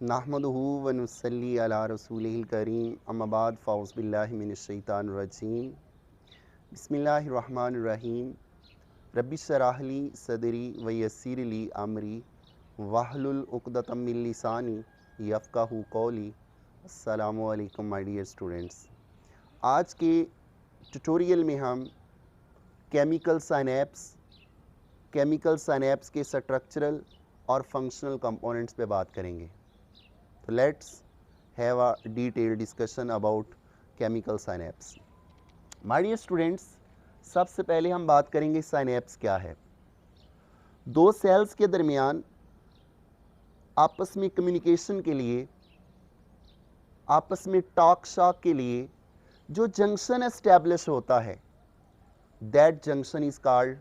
नहमदुहु व नुसल्ली अला रसूलिहिल करीम अम्मा बाद फ़ाउज़ बिल्लाहि मिनश शैतानिर रजीम बिस्मिल्लाहिर रहमानिर रहीम रब्बि इश्रह ली सदरी व यस्सिर ली अमरी वहलुल उक़दतम मिन लिसानी यफ़क़हू क़ौली। अस्सलामु अलैकुम माय डियर स्टूडेंट्स। आज के ट्यूटोरियल में हम केमिकल साइनेप्स के स्ट्रक्चरल और फंक्शनल कंपोनेंट्स पे बात करेंगे। तो let's have a detailed discussion about chemical synapse. My dear students, सबसे पहले हम बात करेंगे साइनेप्स क्या है। दो सेल्स के दरमियान आपस में कम्युनिकेशन के लिए, आपस में टॉक शॉक के लिए जो जंक्शन एस्टैब्लिश होता है, that junction is called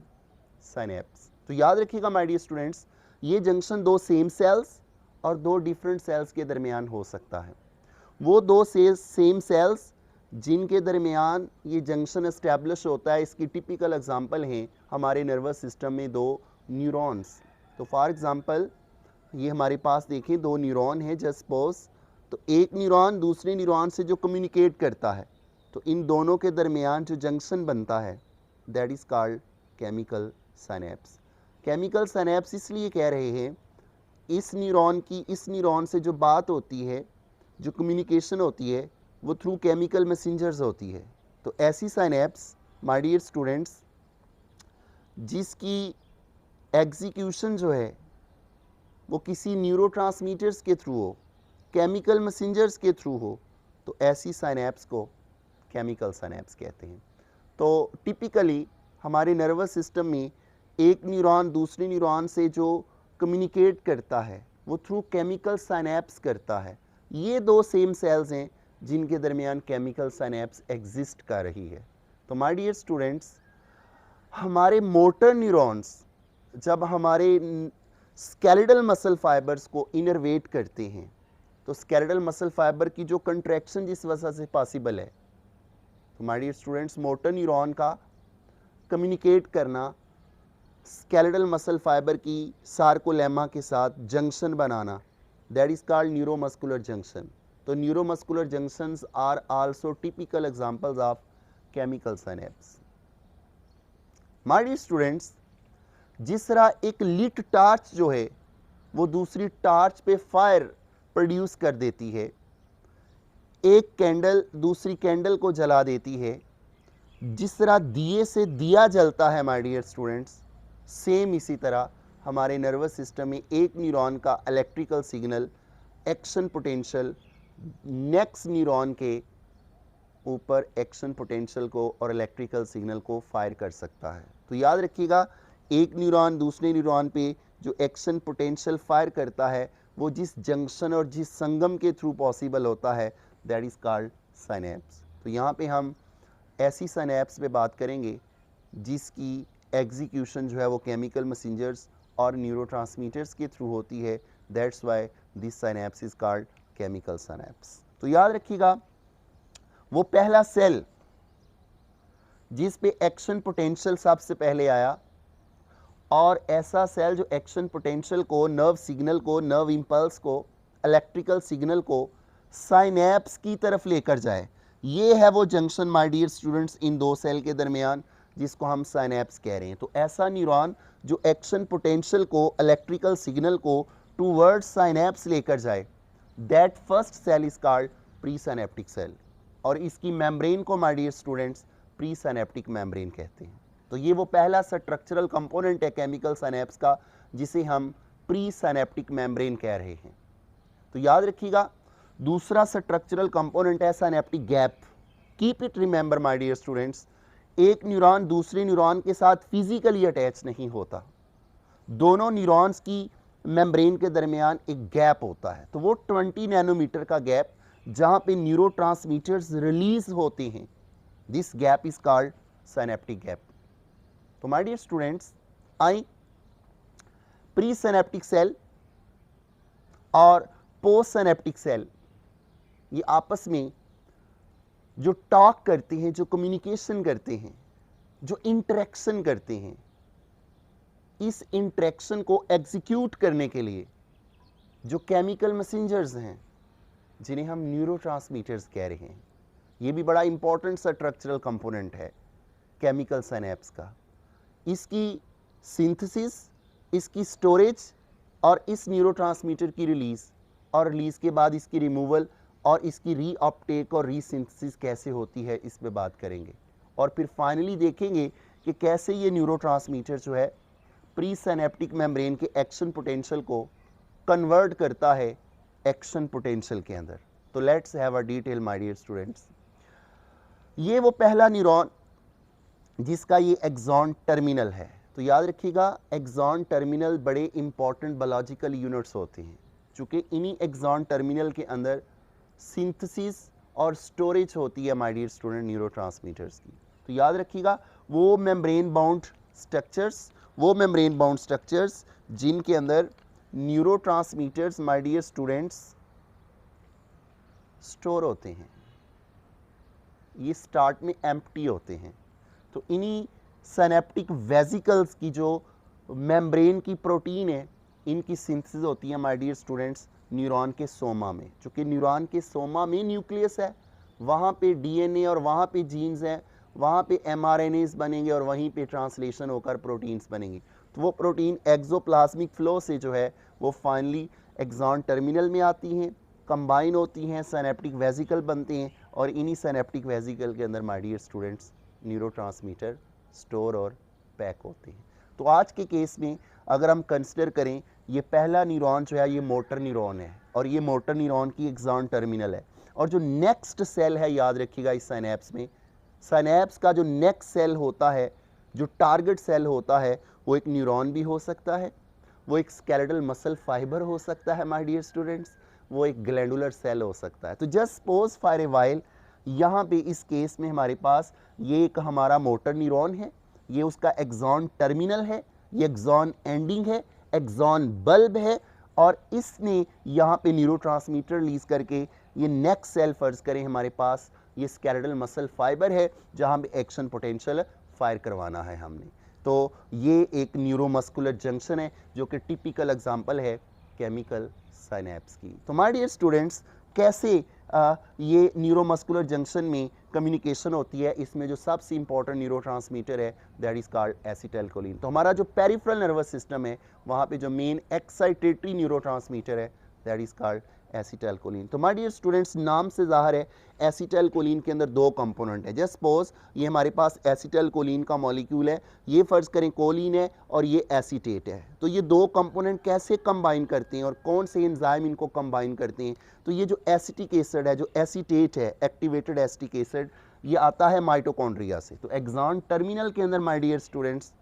synapse. तो याद रखिएगा माय डियर स्टूडेंट्स, ये जंक्शन दो सेम सेल्स और दो डिफरेंट सेल्स के दरमियान हो सकता है। वो दो सेम सेल्स जिनके दरमियान ये जंक्शन एस्टैब्लिश होता है, इसकी टिपिकल एग्जांपल हैं हमारे नर्वस सिस्टम में दो न्यूरॉन्स। तो फॉर एग्जांपल ये हमारे पास देखें दो न्यूरॉन है जस्ट सपोज। तो एक न्यूरॉन दूसरे न्यूरॉन से जो कम्युनिकेट करता है, तो इन दोनों के दरमियान जो जंक्शन बनता है that is called chemical synapse. Chemical synapse इसलिए कह रहे हैं, इस न्यूरॉन से जो बात होती है, जो कम्युनिकेशन होती है, वो थ्रू केमिकल मैसेंजर्स होती है। तो ऐसी साइनेप्स माय डियर स्टूडेंट्स जिसकी एग्जीक्यूशन जो है वो किसी न्यूरोट्रांसमीटर्स के थ्रू हो, केमिकल मैसेंजर्स के थ्रू हो, तो ऐसी साइनेप्स को केमिकल साइनेप्स कहते हैं। तो टिपिकली हमारे नर्वस सिस्टम में एक न्यूरॉन दूसरे न्यूरॉन से जो कम्युनिकेट करता है वो थ्रू केमिकल साइनेप्स करता है। ये दो सेम सेल्स हैं जिनके दरमियान केमिकल साइनेप्स एग्जिस्ट कर रही है। तो माय डियर स्टूडेंट्स, हमारे मोटर न्यूरॉन्स जब हमारे स्केलेटल मसल फाइबर्स को इनर्वेट करते हैं, तो स्केलेटल मसल फाइबर की जो कंट्रैक्शन जिस वजह से पॉसिबल है, तो my dear students motor neuron का कम्युनिकेट करना, स्केलेटल मसल फाइबर की सार्कोलेमा के साथ जंक्शन बनाना, that is called neuromuscular junction. तो neuromuscular junctions are also typical examples of chemical synapse. My dear students, जिस तरह एक लिट टार्च जो है वो दूसरी टार्च पे फायर प्रोड्यूस कर देती है, एक कैंडल दूसरी कैंडल को जला देती है, जिस तरह दिए से दिया जलता है माय डियर स्टूडेंट्स, सेम इसी तरह हमारे नर्वस सिस्टम में एक न्यूरॉन का electrical signal action potential next neuron के ऊपर एक्शन पोटेंशियल को और इलेक्ट्रिकल सिग्नल को फायर कर सकता है। तो याद रखिएगा, एक न्यूरॉन दूसरे न्यूरॉन पे जो एक्शन पोटेंशियल फायर करता है वो जिस जंक्शन और जिस संगम के थ्रू पॉसिबल होता है दैट इज़ कॉल्ड साइनेप्स। तो यहाँ पे हम ऐसी साइनेप्स पे बात करेंगे जिसकी एग्जीक्यूशन जो है वो केमिकल मैसेंजर्स और न्यूरोट्रांसमीटर्स के थ्रू होती है। That's why this synapse is called chemical synapse. तो याद रखिएगा, वो पहला सेल जिस पे एक्शन पोटेंशियल सबसे पहले आया, और ऐसा सेल जो एक्शन पोटेंशियल को, नर्व सिग्नल को, नर्व इंपल्स को, इलेक्ट्रिकल सिग्नल को साइनेप्स की तरफ लेकर जाए, ये है वो जंक्शन माय डियर स्टूडेंट्स इन दो सेल के दरमियान जिसको हम साइनेप्स कह रहे हैं। तो ऐसा न्यूरॉन जो एक्शन पोटेंशियल को, इलेक्ट्रिकल सिग्नल को टूवर्ड्स साइनेप्स लेकर जाए, that first cell is called pre synaptic cell. और इसकी मेम्ब्रेन को my dear students pre synaptic membrane कहते हैं। तो ये वो पहला स्ट्रक्चरल कंपोनेंट है केमिकल साइनेप्स का जिसे हम प्री साइनेप्टिक मेम्ब्रेन कह रहे हैं। तो याद रखिएगा, दूसरा स्ट्रक्चरल कंपोनेंट है synaptic gap. Keep it remember my dear students, एक न्यूरॉन दूसरे न्यूरॉन के साथ फिजिकली अटैच नहीं होता, दोनों न्यूरॉन्स की मेम्ब्रेन के दरमियान एक गैप होता है। तो वो 20 नैनोमीटर का गैप जहां पे न्यूरोट्रांसमीटर्स रिलीज होते हैं, this gap is called synaptic gap. तो my dear students, I pre synaptic cell और पोस्ट साइनेप्टिक सेल ये आपस में जो टॉक करते हैं, जो कम्युनिकेशन करते हैं, जो इंटरेक्शन करते हैं, इस इंटरेक्शन को एग्जीक्यूट करने के लिए जो केमिकल मैसेंजर्स हैं जिन्हें हम न्यूरोट्रांसमीटर्स कह रहे हैं, ये भी बड़ा इंपॉर्टेंट स्ट्रक्चरल कंपोनेंट है केमिकल साइनेप्स का। इसकी सिंथेसिस, इसकी स्टोरेज और इस न्यूरोट्रांसमीटर की रिलीज़ और रिलीज़ के बाद इसकी रिमूवल और इसकी रीअपटेक और रीसिंथेसिस कैसे होती है, इस पे बात करेंगे। और फिर फाइनली देखेंगे कि कैसे ये न्यूरोट्रांसमीटर जो है प्री सिनेप्टिक मेम्ब्रेन के एक्शन पोटेंशियल को कन्वर्ट करता है एक्शन पोटेंशियल के अंदर। तो let's have a detail my dear students. ये वो पहला न्यूरॉन जिसका ये एक्सॉन टर्मिनल है। तो याद रखिएगा एक्सॉन टर्मिनल बड़े इंपॉर्टेंट बायोलॉजिकल यूनिट्स होते हैं, चूँकि इन्हीं एक्सॉन टर्मिनल के अंदर सिंथेसिस और स्टोरेज होती है माय डियर स्टूडेंट न्यूरोट्रांसमीटर्स की। तो याद रखिएगा वो मेम्ब्रेन बाउंड स्ट्रक्चर्स जिनके अंदर neurotransmitters my dear students store होते हैं। ये स्टार्ट में एम्प्टी होते हैं। तो इन्हीं सिनेप्टिक वेसिकल्स की जो मेम्ब्रेन की प्रोटीन है, इनकी सिंथेसिस होती है माय डियर स्टूडेंट्स न्यूरॉन के सोमा में। चूँकि न्यूरॉन के सोमा में न्यूक्लियस है, वहाँ पे डीएनए और वहाँ पे जीन्स हैं, वहाँ पे एमआरएनएस बनेंगे और वहीं पे ट्रांसलेशन होकर प्रोटीन्स बनेंगी। तो वो प्रोटीन एक्सोप्लाज्मिक फ्लो से जो है वो फाइनली एक्सॉन टर्मिनल में आती हैं, कंबाइन होती हैं, सिनेप्टिक वेसिकल बनते हैं और इन्हीं सिनेप्टिक वेसिकल के अंदर my dear students neurotransmitter store और पैक होते हैं। तो आज के केस में अगर हम कंसिडर करें, ये पहला न्यूरॉन जो है ये मोटर न्यूरॉन है और ये मोटर न्यूरॉन की एक्सॉन टर्मिनल है। और जो नेक्स्ट सेल है, याद रखिएगा इस साइनेप्स में, साइनेप्स का जो नेक्स्ट सेल होता है, जो टारगेट सेल होता है, वो एक न्यूरॉन भी हो सकता है, वो एक स्केलेटल मसल फाइबर हो सकता है माय डियर स्टूडेंट्स, वो एक ग्लैंडुलर सेल हो सकता है। तो just suppose for a while यहाँ पे इस केस में हमारे पास ये एक हमारा मोटर न्यूरॉन है, ये उसका एक्सॉन टर्मिनल है, ये एक्सॉन एंडिंग है, एक्सॉन बल्ब है और इसने यहाँ पे न्यूरोट्रांसमीटर रिलीज करके ये नेक्स्ट सेल फर्ज करें हमारे पास ये स्केलेटल मसल फाइबर है जहाँ पे एक्शन पोटेंशियल फायर करवाना है हमने। तो ये एक न्यूरोमस्कुलर जंक्शन है जो कि टिपिकल एग्जांपल है केमिकल साइनेप्स की। तो माय डियर स्टूडेंट्स, कैसे ये न्यूरोमस्कुलर जंक्शन में कम्युनिकेशन होती है, इसमें जो सबसे इंपॉर्टेंट न्यूरोट्रांसमीटर है दैट इज कॉल्ड एसिटाइलकोलिन। तो हमारा जो पेरिफेरल नर्वस सिस्टम है वहाँ पे जो मेन एक्साइटेटरी न्यूरोट्रांसमीटर है दैट इज कॉल्ड एसिटाइलकोलिन। तो माय डियर स्टूडेंट्स, नाम से ज़ाहिर है एसिटाइलकोलिन के अंदर दो कंपोनेंट है। जस्ट सपोज ये हमारे पास एसिटाइलकोलिन का मॉलिक्यूल है, ये फर्ज करें कोलिन है और ये एसीटेट है। तो ये दो कंपोनेंट कैसे कंबाइन करते हैं और कौन से एंजाइम इनको कंबाइन करते हैं? तो ये जो एसिटिक एसिड है, जो एसीटेट है, एक्टिवेटेड एसिटिक एसिड, ये आता है माइटोकॉन्ड्रिया से। तो एक्सॉन टर्मिनल के अंदर माय डियर स्टूडेंट्स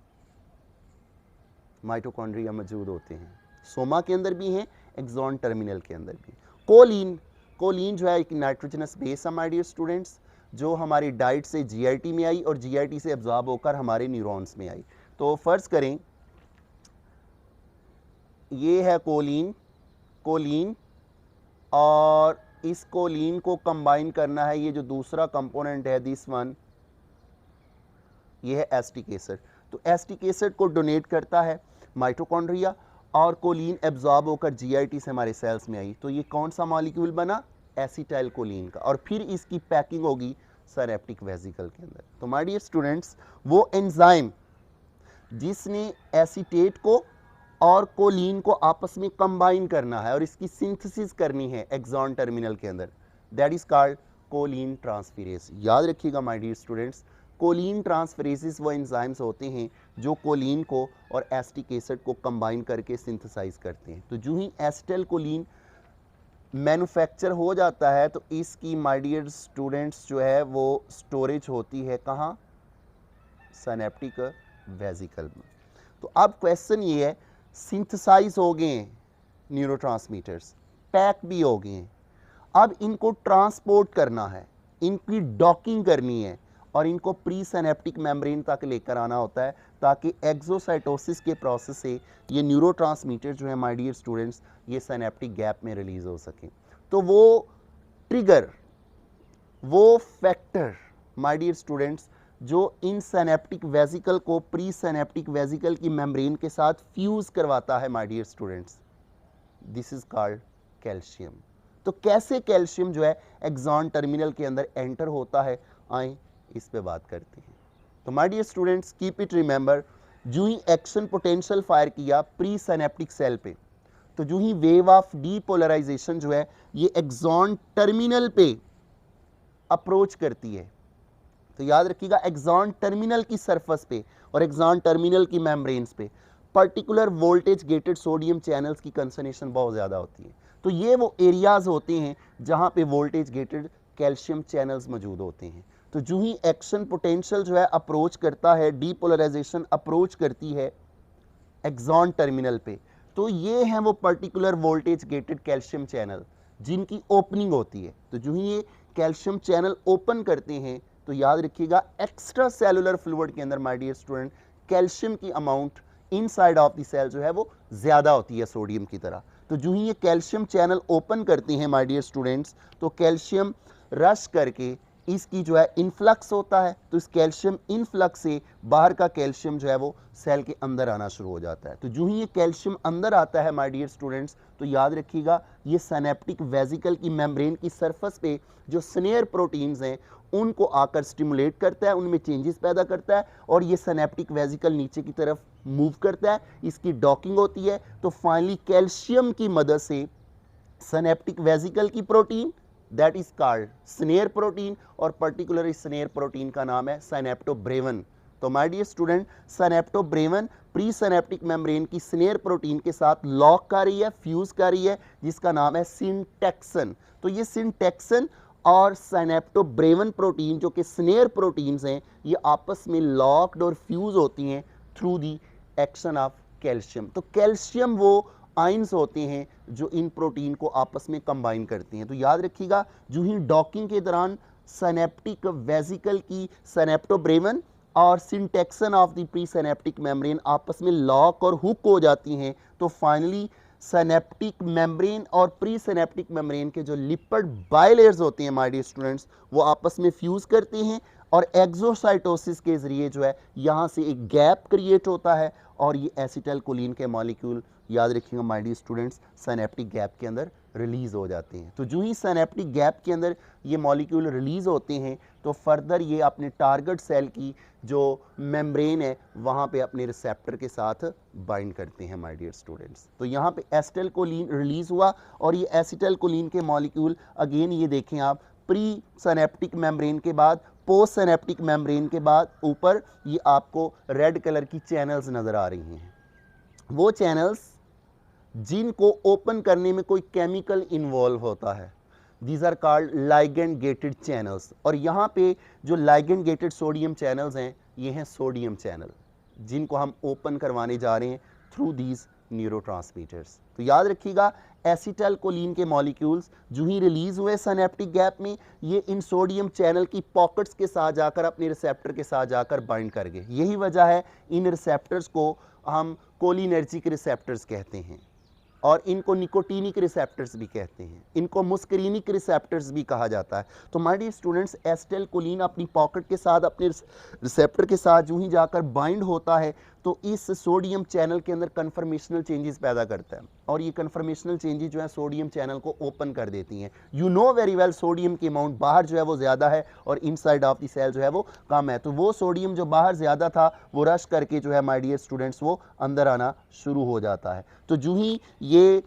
माइटोकॉन्ड्रिया मौजूद होते हैं, सोमा के अंदर भी हैं, एक्सॉन टर्मिनल के अंदर भी। कोलिन जो है एक नाइट्रोजनस बेस है माय डियर स्टूडेंट्स, जो हमारी डाइट से जीआईटी में आई और जीआईटी से एब्जॉर्ब होकर हमारे न्यूरॉन्स में आई। तो फर्ज करें ये है कोलिन और इस कोलिन को कंबाइन करना है, ये जो दूसरा कंपोनेंट है दिस वन, ये है एसिटिक एसिड। तो एसिटिक एसिड को डोनेट करता है माइटोकॉन्ड्रिया और कोलिन एब्जॉर्ब होकर जीआईटी से हमारे सेल्स में आई। तो ये कौन सा मॉलिक्यूल बना? एसिटाइलकोलिन का। और फिर इसकी पैकिंग होगी सिनेप्टिक वेसिकल के अंदर। तो माय डियर स्टूडेंट्स, वो एंजाइम जिसने एसीटेट को और कोलिन को आपस में कंबाइन करना है और इसकी सिंथेसिस करनी है एक्सॉन टर्मिनल के अंदर, that is called choline transferase. याद रखिएगा my dear students, choline transferases वो एंजाइम्स होते हैं जो कोलिन को और एसिटिक एसिड को कंबाइन करके सिंथेसाइज करते हैं। तो जो ही एसिटाइलकोलिन मैन्युफैक्चर हो जाता है तो इसकी माय डियर स्टूडेंट्स जो है वो स्टोरेज होती है कहाँ? सिनेप्टिक वेसिकल में। तो अब क्वेश्चन ये है, सिंथेसाइज हो गए हैं न्यूरोट्रांसमीटर्स, पैक भी हो गए हैं, अब इनको ट्रांसपोर्ट करना है, इनकी डॉकिंग करनी है और इनको प्री सिनेप्टिक मेम्ब्रेन तक लेकर आना होता है ताकि एक्सोसाइटोसिस के प्रोसेस से ये न्यूरोट्रांसमीटर जो है माय डियर स्टूडेंट्स ये सिनेप्टिक गैप में रिलीज हो सकें। तो वो ट्रिगर, वो फैक्टर माय डियर स्टूडेंट्स जो इन सिनेप्टिक वेसिकल को प्री सिनेप्टिक वेसिकल की मेम्ब्रेन के साथ फ्यूज करवाता है my dear students, this is called calcium. तो कैसे कैल्शियम जो है एक्सॉन टर्मिनल के अंदर एंटर होता है, आए इस पे बात करते हैं। तो my dear students keep it remember, जो ही एक्शन पोटेंशियल फायर किया प्री सिनेप्टिक सेल पे, तो जो ही वेव ऑफ डीपोलराइजेशन जो है ये एक्सॉन टर्मिनल पे अप्रोच करती है। तो याद रखिएगा एक्सॉन टर्मिनल की सरफेस पे और एक्सॉन टर्मिनल की मेम्ब्रेन्स पे particular voltage gated sodium channels की कंसंट्रेशन बहुत ज़्यादा होती है। तो ये वो एरियाज होते हैं जहाँ पे वोल्टेज गेटेड कैल्शियम चैनल्स मौजूद होते हैं। तो जो ही एक्शन पोटेंशियल जो है अप्रोच करता है, डीपोलराइजेशन अप्रोच करती है एक्सॉन टर्मिनल पे, तो ये हैं वो particular voltage gated calcium channel जिनकी ओपनिंग होती है। तो जो ही ये कैल्शियम चैनल ओपन करते हैं तो याद रखिएगा एक्स्ट्रा सेलुलर फ्लूइड के अंदर माय डियर स्टूडेंट कैल्शियम की amount inside of the cell जो है वो ज़्यादा होती है सोडियम की तरह। तो जो ही ये कैल्शियम चैनल ओपन करते हैं माय डियर स्टूडेंट्स, तो कैल्शियम रश करके इसकी जो है इनफ्लक्स होता है। तो इस कैल्शियम इनफ्लक्स से बाहर का कैल्शियम जो है वो सेल के अंदर आना शुरू हो जाता है। तो जो ही ये कैल्शियम अंदर आता है माय डियर स्टूडेंट्स, तो याद रखिएगा ये सिनेप्टिक वेसिकल की मेम्ब्रेन की सरफेस पे जो स्नेयर प्रोटीन्स हैं उनको आकर स्टिमुलेट करता है, उनमें चेंजेस पैदा करता है और ये सिनेप्टिक वेसिकल नीचे की तरफ मूव करता है, इसकी डॉकिंग होती है। तो फाइनली कैल्शियम की मदद से सिनेप्टिक वेसिकल की protein that is called snare protein, और पर्टिकुलर इस स्नेयर प्रोटीन का नाम है साइनेप्टोब्रेवन। तो my dear student synaptobrevin pre synaptic membrane की स्नेयर प्रोटीन के साथ लॉक कर रही है, फ्यूज कर रही है, जिसका नाम है सिंटैक्सन। तो ये सिंटैक्सन और साइनेप्टोब्रेवन प्रोटीन जो कि स्नेयर प्रोटीन्स हैं ये आपस में लॉक्ड और फ्यूज होती हैं through the action of calcium. तो कैल्शियम वो आइंस होते हैं जो इन प्रोटीन को आपस में कंबाइन करते हैं। तो याद रखिएगा जो ही डॉकिंग के दौरान सिनेप्टिक वेसिकल की सिनेप्टोब्रेवन और syntaxin of the pre synaptic membrane आपस में लॉक और हुक हो जाती हैं, तो फाइनली सिनेप्टिक मेम्ब्रेन और प्री सिनेप्टिक मेम्ब्रेन के जो लिपिड बाइलेयर्स होते हैं माय डियर स्टूडेंट्स वो आपस में फ्यूज करते हैं और एक्सोसाइटोसिस के जरिए जो है यहाँ से एक गैप क्रिएट होता है और ये एसिटाइलकोलिन के मॉलिक्यूल याद रखिएगा my dear students synaptic gap के अंदर रिलीज हो जाते हैं। तो जो ही सिनेप्टिक गैप के अंदर ये मॉलिक्यूल रिलीज होते हैं तो फर्दर ये अपने टारगेट सेल की जो मेम्ब्रेन है वहाँ पे अपने रिसेप्टर के साथ बाइंड करते हैं माय डियर स्टूडेंट्स। तो यहाँ पे एसिटाइलकोलिन रिलीज हुआ और ये एसिटाइलकोलिन के मॉलिक्यूल अगेन ये देखें आप प्री सिनेप्टिक मेम्ब्रेन के बाद पोस्ट सिनेप्टिक मेम्ब्रेन के बाद ऊपर ये आपको रेड कलर की चैनल्स नज़र आ रही हैं। वो चैनल्स जिनको ओपन करने में कोई केमिकल इन्वॉल्व होता है, these are called ligand gated channels. और यहाँ पे जो लाइगेंड गेटेड सोडियम चैनल्स हैं ये हैं सोडियम चैनल जिनको हम ओपन करवाने जा रहे हैं थ्रू दीज न्यूरोट्रांसमीटर्स। तो याद रखिएगा एसिटाइलकोलिन के मॉलिक्यूल्स जो ही रिलीज हुए सिनेप्टिक गैप में ये इन सोडियम चैनल की पॉकेट्स के साथ जाकर अपने रिसेप्टर के साथ जाकर बाइंड कर गए। यही वजह है इन रिसेप्टर्स को हम कोलिनर्जिक रिसेप्टर्स कहते हैं और इनको निकोटीनिक रिसेप्टर्स भी कहते हैं, इनको मुस्करीनिक रिसेप्टर्स भी कहा जाता है। तो माय डियर स्टूडेंट्स एसिटाइलकोलिन अपनी पॉकेट के साथ अपने रिसेप्टर के साथ जो ही जाकर बाइंड होता है तो इस सोडियम चैनल के अंदर कन्फर्मेशनल चेंजेस पैदा करता है और ये कन्फर्मेशनल चेंजेस जो है सोडियम चैनल को ओपन कर देती हैं। You know very well sodium की अमाउंट बाहर जो है वो ज़्यादा है और इनसाइड ऑफ द सेल जो है वो कम है। तो वो सोडियम जो बाहर ज़्यादा था वो रश करके जो है माय डियर स्टूडेंट्स वो अंदर आना शुरू हो जाता है। तो जो ही ये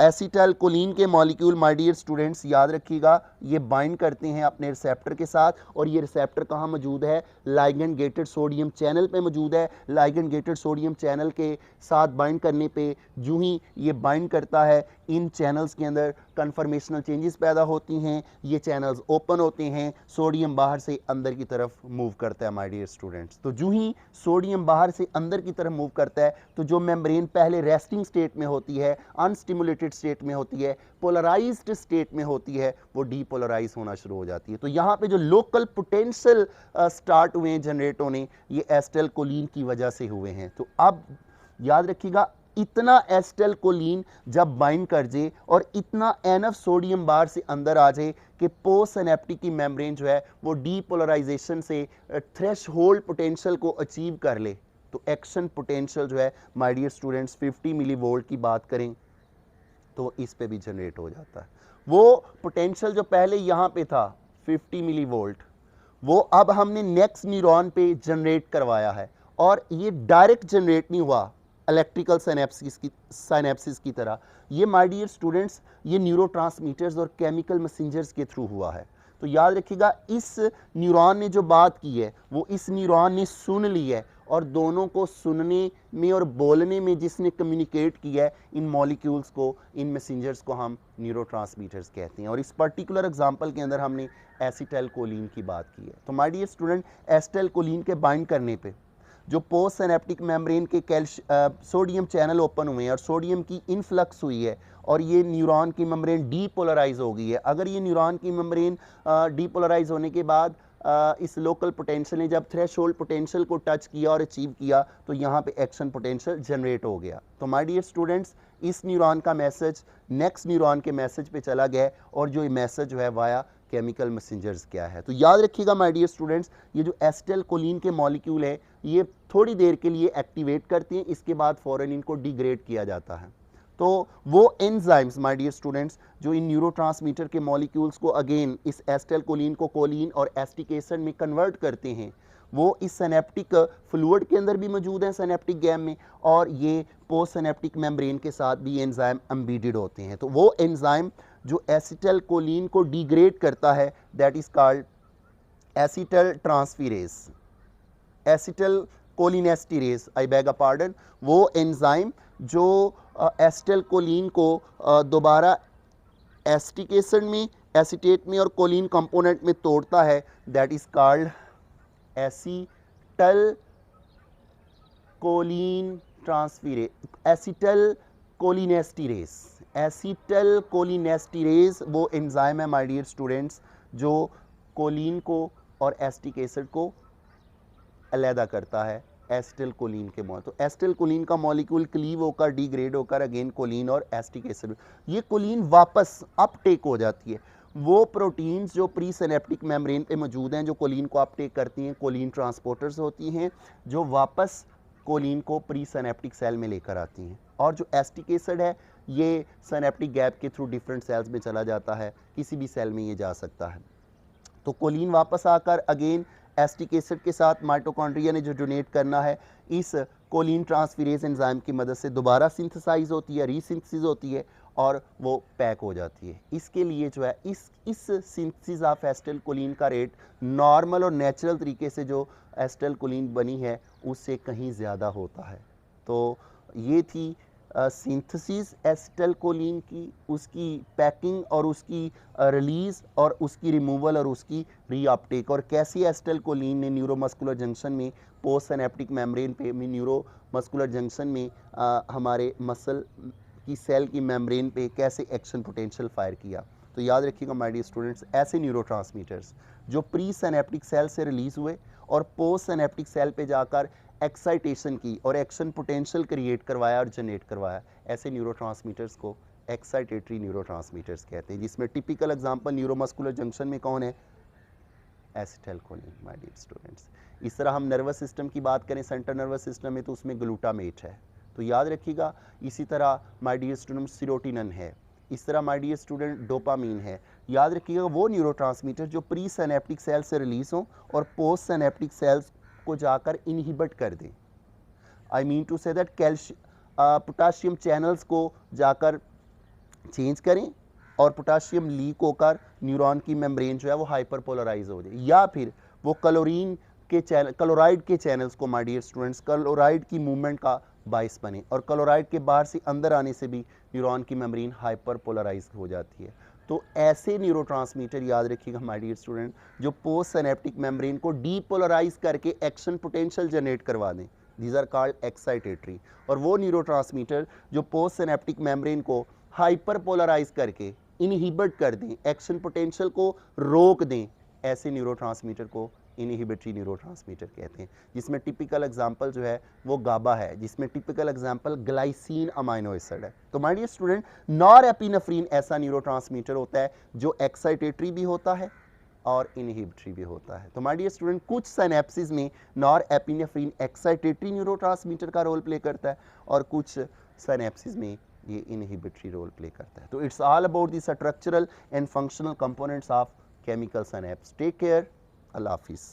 एसिटाइलकोलिन के मॉलिक्यूल माय डियर स्टूडेंट्स याद रखिएगा ये बाइंड करते हैं अपने रिसेप्टर के साथ और ये रिसेप्टर कहाँ मौजूद है, लाइगेंड गेटेड सोडियम चैनल पे मौजूद है। लाइगेंड गेटेड सोडियम चैनल के साथ बाइंड करने पे जो ही ये बाइंड करता है इन चैनल्स के अंदर कन्फर्मेशनल चेंजेस पैदा होती हैं, ये चैनल्स ओपन होते हैं, सोडियम बाहर से अंदर की तरफ मूव करता है माय डियर स्टूडेंट्स। तो जो ही सोडियम बाहर से अंदर की तरफ मूव करता है तो जो मेम्ब्रेन पहले रेस्टिंग स्टेट में होती है, अनस्टिमुलेटेड स्टेट में होती है, पोलराइज्ड स्टेट में होती है, वो डीपोलराइज होना शुरू हो जाती है। तो यहाँ पे जो लोकल पोटेंशियल स्टार्ट हुए हैं जनरेट होने ये एसिटाइलकोलिन की वजह से हुए हैं। तो अब याद रखिएगा इतना एसिटाइलकोलिन जब बाइंड कर जाए और इतना एनफ सोडियम बाहर से अंदर आ जाए कि पोस्ट सिनेप्टिक की मेम्ब्रेन जो है वो डीपोलराइजेशन से थ्रेशहोल्ड पोटेंशियल को अचीव कर ले, तो एक्शन पोटेंशियल जो है माय डियर स्टूडेंट्स 50 मिलीवोल्ट की बात करें तो इस पे भी जनरेट हो जाता है। वो पोटेंशियल जो पहले यहाँ पे था 50 मिली वोल्ट, वो अब हमने नेक्स्ट न्यूरॉन पे जनरेट करवाया है, और ये डायरेक्ट जनरेट नहीं हुआ इलेक्ट्रिकल साइनेप्सिस की तरह। ये माय डियर स्टूडेंट्स, ये न्यूरोट्रांसमीटर्स और केमिकल मैसेंजर्स के थ्रू हुआ है। तो याद रखिएगा, इस न्यूरॉन ने जो बात की है वो इस न्यूरॉन ने सुन ली है, और दोनों को सुनने में और बोलने में जिसने कम्युनिकेट किया है, इन मॉलिक्यूल्स को, इन मैसेंजर्स को हम न्यूरोट्रांसमीटर्स कहते हैं। और इस पर्टिकुलर एग्जांपल के अंदर हमने एसिटाइलकोलिन की बात की है। तो माय डियर स्टूडेंट, एसिटाइलकोलिन के बाइंड करने पे जो पोस्ट सिनेप्टिक मेम्ब्रेन के सोडियम चैनल ओपन हुए हैं और सोडियम की इनफ्लक्स हुई है, और ये न्यूरॉन की मेम्ब्रेन डीपोलराइज हो गई है। अगर ये न्यूरॉन की मेम्ब्रेन डीपोलराइज होने के बाद इस लोकल पोटेंशियल ने जब थ्रेशोल्ड पोटेंशियल को टच किया और अचीव किया, तो यहाँ पे एक्शन पोटेंशियल जनरेट हो गया। तो माय डियर स्टूडेंट्स, इस न्यूरॉन का मैसेज नेक्स्ट न्यूरॉन के मैसेज पे चला गया, और जो मैसेज जो है वाया केमिकल मैसेंजर्स क्या है। तो याद रखिएगा माय डियर स्टूडेंट्स, ये जो एसिटाइलकोलिन के मॉलिक्यूल है, ये थोड़ी देर के लिए एक्टिवेट करते हैं, इसके बाद फौरन इनको डिग्रेड किया जाता है। तो वो एंजाइम्स माय डियर स्टूडेंट्स जो इन न्यूरोट्रांसमीटर के मॉलिक्यूल्स को अगेन इस एसिटाइलकोलिन को कोलिन और एसिटिक एसिड में कन्वर्ट करते हैं, वो इस सिनेप्टिक फ्लूइड के अंदर भी मौजूद हैं, सिनेप्टिक गैम में, और ये पोस्ट सिनेप्टिक मेम्ब्रेन के साथ भी एंजाइम एम्बेडेड होते हैं। तो वो एंजाइम जो एसिटाइलकोलिन को डिग्रेड करता है, that is called acetyl transferase, acetylcholinesterase, I beg a pardon. वो एंजाइम जो एसिटाइलकोलिन को दोबारा एसिटिक एसिड में, एसीटेट में और कोलिन कंपोनेंट में तोड़ता है, that is called acetyl choline transferase, acetylcholinesterase. Acetylcholinesterase वो एंजाइम है माय डियर स्टूडेंट्स जो कोलिन को और एसिटिक एसिड को अलहदा करता है एसिटाइलकोलिन के मॉल। तो एसिटाइलकोलिन का मॉलिक्यूल क्लीव होकर डिग्रेड होकर अगेन कोलिन और एसिटिक एसिड, ये कोलिन वापस अपटेक हो जाती है। वो प्रोटीन्स जो प्री सिनेप्टिक मेम्ब्रेन पे मौजूद हैं जो कोलिन को अपटेक करती हैं, कोलिन ट्रांसपोर्टर्स होती हैं, जो वापस कोलिन को प्री सिनेप्टिक सेल में लेकर आती हैं। और जो एसिटिक एसिड है ये सिनेप्टिक गैप के थ्रू डिफरेंट सेल्स में चला जाता है, किसी भी सेल में ये जा सकता है। तो कोलिन वापस आकर अगेन एसिटिक एसिड के साथ माइटोकॉन्ड्रिया ने जो डोनेट करना है, इस कोलिन ट्रांसफेरेज एंजाइम की मदद से दोबारा सिंथेसाइज होती है, रीसिंथेसिस होती है, और वो पैक हो जाती है। इसके लिए जो है इस सिंथेसिस ऑफ एसिटाइलकोलिन का रेट नॉर्मल और नेचुरल तरीके से जो एसिटाइलकोलिन बनी है उससे कहीं ज़्यादा होता है। तो ये थी सिंथेसिस एसिटाइलकोलिन की, उसकी पैकिंग और उसकी रिलीज़ और उसकी रिमूवल और उसकी रीअपटेक, और कैसे एसिटाइलकोलिन ने न्यूरोमस्कुलर जंक्शन में पोस्ट सिनेप्टिक मेम्ब्रेन पे न्यूरोमस्कुलर जंक्शन में हमारे मसल की सेल की मेम्ब्रेन पे कैसे एक्शन पोटेंशियल फायर किया। तो याद रखिएगा माय डियर स्टूडेंट्स, ऐसे न्यूरोट्रांसमीटर्स जो प्री सिनेप्टिक सेल से रिलीज़ हुए और पोस्ट सिनेप्टिक सेल पे जाकर एक्साइटेशन की और एक्शन पोटेंशियल क्रिएट करवाया और जनरेट करवाया, ऐसे न्यूरोट्रांसमीटर्स को एक्साइटेटरी न्यूरोट्रांसमीटर्स कहते हैं, जिसमें टिपिकल एग्जांपल न्यूरोमस्कुलर जंक्शन में कौन है, एसिटाइलकोलिन माय डियर स्टूडेंट्स। इस तरह हम नर्वस सिस्टम की बात करें, सेंट्रल नर्वस सिस्टम में, तो उसमें ग्लूटामेट है, तो याद रखिएगा। इसी तरह माय डियर स्टूडेंट सीरोटिनिन है, इस तरह माय डियर स्टूडेंट डोपामीन है। याद रखिएगा वो न्यूरोट्रांसमीटर जो प्री सिनेप्टिक सेल से रिलीज हों और पोस्ट सिनेप्टिक सेल्स को जाकर इनहिबिट कर दें। I mean to say that potassium channels को जाकर चेंज करें और पोटाशियम लीक होकर न्यूरॉन की मेम्ब्रेन जो है वो हाइपरपोलराइज हो जाए, या फिर वो क्लोराइड के चैनल्स को माय डियर स्टूडेंट्स क्लोराइड की मूवमेंट का बाइस बने, और क्लोराइड के बाहर से अंदर आने से भी न्यूरॉन की मेम्ब्रेन हाइपरपोलराइज हो जाती है। तो ऐसे न्यूरोट्रांसमीटर याद रखिएगा माय डियर स्टूडेंट जो पोस्ट सिनेप्टिक मेम्ब्रेन को डीपोलराइज करके एक्शन पोटेंशियल जनरेट करवा दें, दीज आर कॉल्ड एक्साइटेटरी। और वो न्यूरोट्रांसमीटर जो पोस्ट सिनेप्टिक मेम्ब्रेन को हाइपरपोलराइज करके इनहिबिट कर दें, एक्शन पोटेंशियल को रोक दें, ऐसे न्यूरोट्रांसमीटर को इनहिबिटरी न्यूरोट्रांसमीटर कहते हैं, जिसमें टिपिकल एग्जांपल जो है वो गाबा है, जिसमें typical example glycine amino acid है। तो माय डियर स्टूडेंट, नॉरएपिनेफ्रिन ऐसा न्यूरोट्रांसमीटर होता है जो एक्साइटेटरी भी होता है और इनहिबिटरी भी होता है। तो माय डियर स्टूडेंट, कुछ सिनेप्सिस में नॉरएपिनेफ्रिन एक्साइटेटरी न्यूरोट्रांसमीटर का रोल प्ले करता है और कुछ सिनेप्सिस में ये इनहिबिटरी रोल प्ले करता है। तो it's all about the structural and functional components of chemical synapse. Take care, Allah हाफिज़।